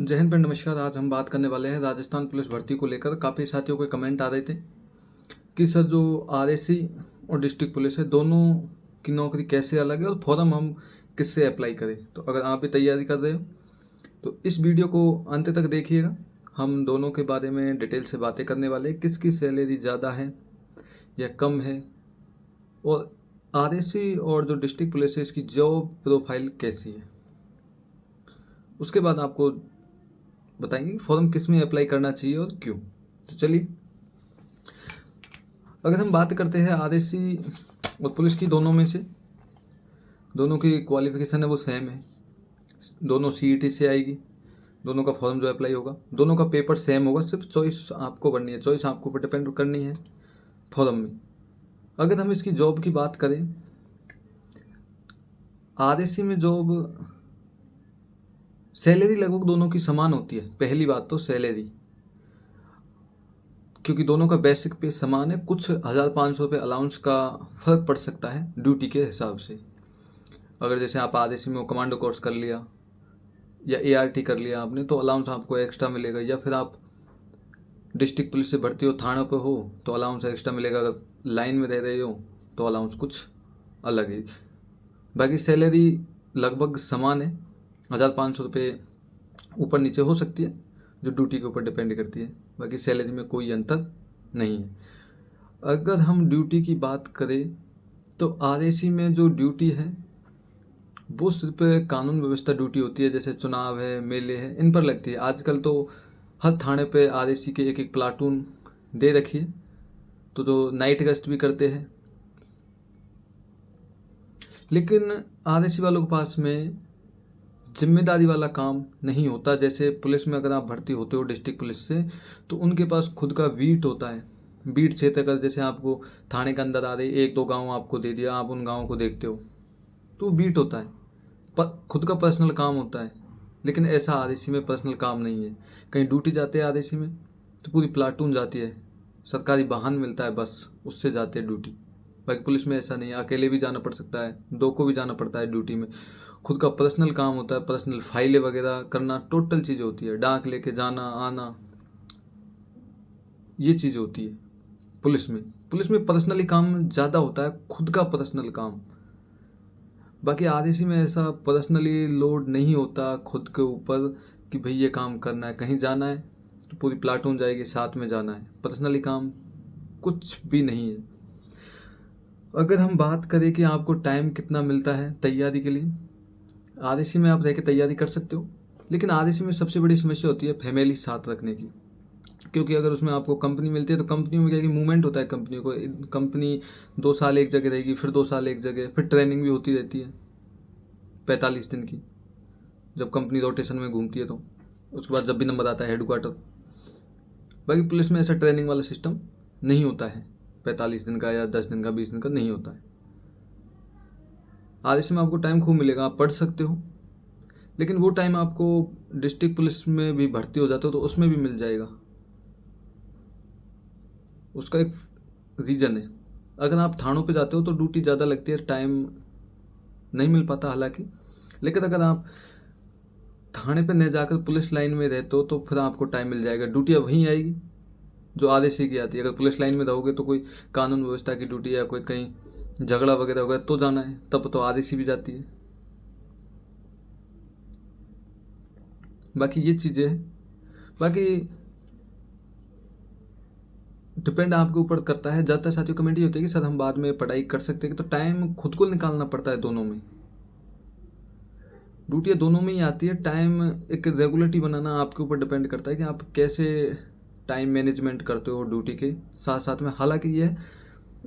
जय हिंद फ्रेंड, नमस्कार। आज हम बात करने वाले हैं राजस्थान पुलिस भर्ती को लेकर। काफ़ी साथियों के कमेंट आ रहे थे कि सर जो आरएसी और डिस्ट्रिक्ट पुलिस है दोनों की नौकरी कैसे अलग है और फॉर्म हम किससे अप्लाई करें। तो अगर आप भी तैयारी कर रहे हो तो इस वीडियो को अंत तक देखिएगा। हम दोनों के बारे में डिटेल से बातें करने वाले हैं, किसकी सैलरी ज़्यादा है या कम है, और आरएसी और जो डिस्ट्रिक्ट पुलिस है इसकी जॉब प्रोफाइल कैसी है। उसके बाद आपको बताएंगे कि फॉर्म किस में अप्लाई करना चाहिए और क्यों। तो चलिए, अगर हम बात करते हैं आरएसी और पुलिस की, दोनों में से दोनों की क्वालिफिकेशन है वो सेम है। दोनों सीईटी से आएगी, दोनों का फॉर्म जो अप्लाई होगा, दोनों का पेपर सेम होगा। सिर्फ चॉइस आपको करनी है, चॉइस आपको ऊपर डिपेंड करनी है फॉर्म में। अगर हम इसकी जॉब की बात करें, आरएसी में जॉब सैलरी लगभग दोनों की समान होती है। पहली बात तो सैलरी, क्योंकि दोनों का बेसिक पे समान है। कुछ 1500 रुपये अलाउंस का फ़र्क पड़ सकता है ड्यूटी के हिसाब से। अगर जैसे आप आरएसी में कमांडो कोर्स कर लिया या एआरटी कर लिया आपने, तो अलाउंस आपको एक्स्ट्रा मिलेगा। या फिर आप डिस्ट्रिक्ट पुलिस से भर्ती हो, थाना पे हो, तो अलाउंस एक्स्ट्रा मिलेगा। अगर लाइन में रह रहे हो तो अलाउंस कुछ अलग है। बाकी सैलरी लगभग समान है। 1500 रुपये ऊपर नीचे हो सकती है, जो ड्यूटी के ऊपर डिपेंड करती है। बाकी सैलरी में कोई अंतर नहीं है। अगर हम ड्यूटी की बात करें तो आरएसी में जो ड्यूटी है वो सिर्फ कानून व्यवस्था ड्यूटी होती है। जैसे चुनाव है, मेले हैं, इन पर लगती है। आजकल तो हर थाने पे आरएसी के एक एक प्लाटून दे रखी है, तो जो नाइट गश्त भी करते हैं। लेकिन आरएसी वालों के पास में जिम्मेदारी वाला काम नहीं होता। जैसे पुलिस में अगर आप भर्ती होते हो डिस्ट्रिक्ट पुलिस से, तो उनके पास खुद का बीट होता है। बीट क्षेत्र, अगर जैसे आपको थाने के अंदर आ रही एक दो गांव आपको दे दिया, आप उन गांवों को देखते हो, तो बीट होता है, पर खुद का पर्सनल काम होता है। लेकिन ऐसा आरएसी में पर्सनल काम नहीं है। कहीं ड्यूटी जाते हैं आरएसी में तो पूरी प्लाटून जाती है, सरकारी वाहन मिलता है, बस उससे जाते हैं ड्यूटी। बाकी पुलिस में ऐसा नहीं है, अकेले भी जाना पड़ सकता है, दो को भी जाना पड़ता है ड्यूटी में। खुद का पर्सनल काम होता है, पर्सनल फाइलें वगैरह करना, टोटल चीज़ें होती है। डाक लेके जाना आना, ये चीज़ होती है पुलिस में। पुलिस में पर्सनली काम ज़्यादा होता है, खुद का पर्सनल काम। बाकी आरएसी में ऐसा पर्सनली लोड नहीं होता खुद के ऊपर कि भाई ये काम करना है, कहीं जाना है तो पूरी प्लाटून जाएगी, साथ में जाना है। पर्सनली काम कुछ भी नहीं है। अगर हम बात करें कि आपको टाइम कितना मिलता है तैयारी के लिए, आरएसी में आप रह के तैयारी कर सकते हो। लेकिन आरएसी में सबसे बड़ी समस्या होती है फैमिली साथ रखने की। क्योंकि अगर उसमें आपको कंपनी मिलती है तो कंपनी में क्या है कि मूवमेंट होता है कंपनी को। कंपनी 2 साल एक जगह रहेगी, फिर 2 साल एक जगह, फिर ट्रेनिंग भी होती रहती है 45 दिन की, जब कंपनी रोटेशन में घूमती है। तो उसके बाद जब भी नंबर आता है हेडक्वार्टर। बाकी पुलिस में ऐसा ट्रेनिंग वाला सिस्टम नहीं होता है, 45 दिन का या 10 दिन का, 20 दिन का नहीं होता है। आरएसी में आपको टाइम खूब मिलेगा, आप पढ़ सकते हो। लेकिन वो टाइम आपको डिस्ट्रिक्ट पुलिस में भी भर्ती हो जाते हो तो उसमें भी मिल जाएगा। उसका एक रीज़न है। अगर आप थानों पे जाते हो तो ड्यूटी ज़्यादा लगती है, टाइम नहीं मिल पाता हालांकि। लेकिन अगर आप थाने पे न जाकर पुलिस लाइन में रहते हो तो फिर आपको टाइम मिल जाएगा। ड्यूटी अब वहीं आएगी जो आरएसी की आती है। अगर पुलिस लाइन में रहोगे तो कोई कानून व्यवस्था की ड्यूटी या कोई कहीं झगड़ा वगैरह होगा तो जाना है, तब तो आरएसी भी जाती है। बाकी ये चीज़ें हैं। बाकी डिपेंड आपके ऊपर करता है। ज़्यादातर साथियों कमेंट ये होती है कि सर हम बाद में पढ़ाई कर सकते हैं, तो टाइम खुद को निकालना पड़ता है। दोनों में ड्यूटी दोनों में ही आती है। टाइम एक रेगुलरिटी बनाना आपके ऊपर डिपेंड करता है कि आप कैसे टाइम मैनेजमेंट करते हो ड्यूटी के साथ साथ में। हालांकि ये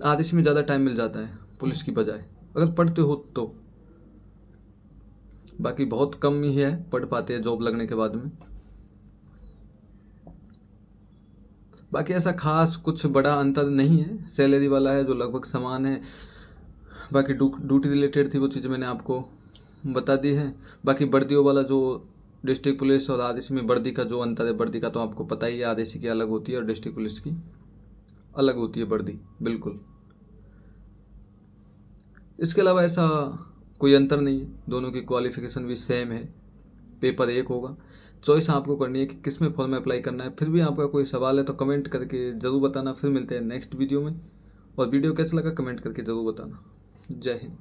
आरएसी में ज़्यादा टाइम मिल जाता है पुलिस की बजाय, अगर पढ़ते हो तो। बाकी बहुत कम ही है पढ़ पाते हैं जॉब लगने के बाद में। बाकी ऐसा खास कुछ बड़ा अंतर नहीं है, सैलरी वाला है जो लगभग समान है। बाकी ड्यूटी रिलेटेड थी वो चीज़ें मैंने आपको बता दी है। बाकी वर्दियों वाला जो डिस्ट्रिक्ट पुलिस और आरएसी में वर्दी का जो अंतर है, वर्दी का तो आपको पता ही है, आरएसी की अलग होती है और डिस्ट्रिक्ट पुलिस की अलग होती है वर्दी, बिल्कुल। इसके अलावा ऐसा कोई अंतर नहीं है, दोनों की क्वालिफिकेशन भी सेम है। पेपर एक होगा, चॉइस आपको करनी है कि किस में फॉर्म अप्लाई करना है। फिर भी आपका कोई सवाल है तो कमेंट करके ज़रूर बताना। फिर मिलते हैं नेक्स्ट वीडियो में, और वीडियो कैसा लगा कमेंट करके ज़रूर बताना। जय हिंद।